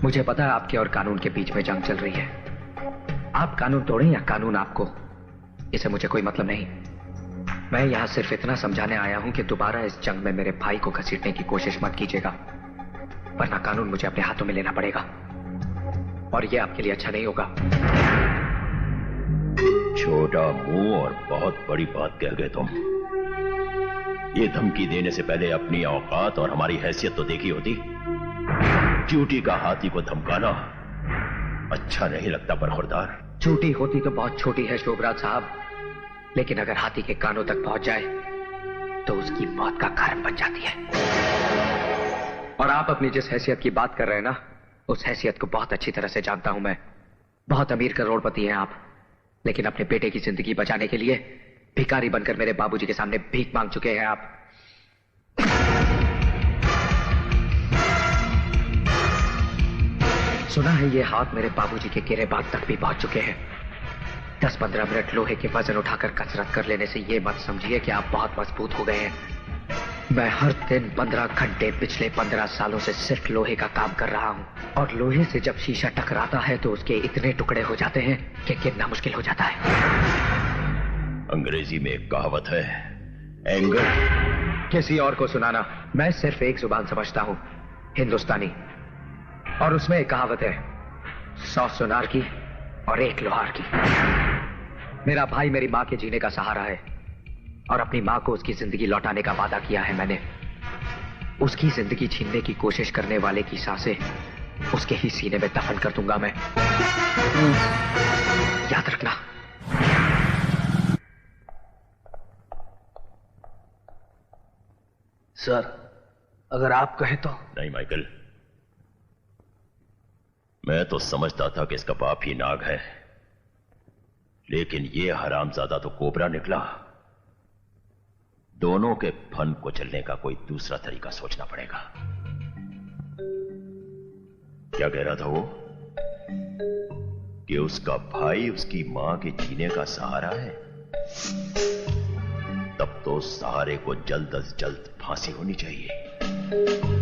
मुझे पता है आपके और कानून के बीच में जंग चल रही है। आप कानून तोड़ें या कानून आपको, इससे मुझे कोई मतलब नहीं। मैं यहां सिर्फ इतना समझाने आया हूं कि दोबारा इस जंग में मेरे भाई को घसीटने की कोशिश मत कीजिएगा, वरना कानून मुझे अपने हाथों में लेना पड़ेगा और यह आपके लिए अच्छा नहीं होगा। छोटा मुंह और बहुत बड़ी बात कह गए तुम। ये धमकी देने से पहले अपनी औकात और हमारी हैसियत तो देखी होती। ड्यूटी का हाथी को धमकाना अच्छा नहीं लगता बरखुरदार। छोटी होती तो बहुत छोटी है शोभराज साहब, लेकिन अगर हाथी के कानों तक पहुंच जाए तो उसकी मौत का कारण बन जाती है। और आप अपनी जिस हैसियत की बात कर रहे हैं ना, उस हैसियत को बहुत अच्छी तरह से जानता हूं मैं। बहुत अमीर करोड़पति हैं आप, लेकिन अपने बेटे की जिंदगी बचाने के लिए भिखारी बनकर मेरे बाबूजी के सामने भीख मांग चुके हैं आप। सुना है ये हाथ मेरे बाबूजी के गिरेबान तक भी पहुंच चुके हैं। 10-15 मिनट लोहे के वजन उठाकर कसरत कर लेने से ये मत समझिए कि आप बहुत मजबूत हो गए हैं। मैं हर दिन 15 घंटे पिछले 15 सालों से सिर्फ लोहे का काम कर रहा हूं, और लोहे से जब शीशा टकराता है तो उसके इतने टुकड़े हो जाते हैं कि गिनना मुश्किल हो जाता है। अंग्रेजी में एक कहावत है, एंगर। किसी और को सुनाना। मैं सिर्फ एक जुबान समझता हूं, हिंदुस्तानी, और उसमें एक कहावत है, 100 सुनार की और 1 लोहार की। मेरा भाई मेरी मां के जीने का सहारा है, और अपनी मां को उसकी जिंदगी लौटाने का वादा किया है मैंने। उसकी जिंदगी छीनने की कोशिश करने वाले की सांसें उसके ही सीने में दफन कर दूंगा मैं। याद रखना। सर, अगर आप कहें तो। नहीं माइकल, मैं तो समझता था कि इसका बाप ही नाग है, लेकिन ये हरामजादा तो कोबरा निकला। दोनों के फन को चलने का कोई दूसरा तरीका सोचना पड़ेगा। क्या कह रहा था वो? कि उसका भाई उसकी मां के जीने का सहारा है? तब तो उस सहारे को जल्द अज जल्द फांसी होनी चाहिए।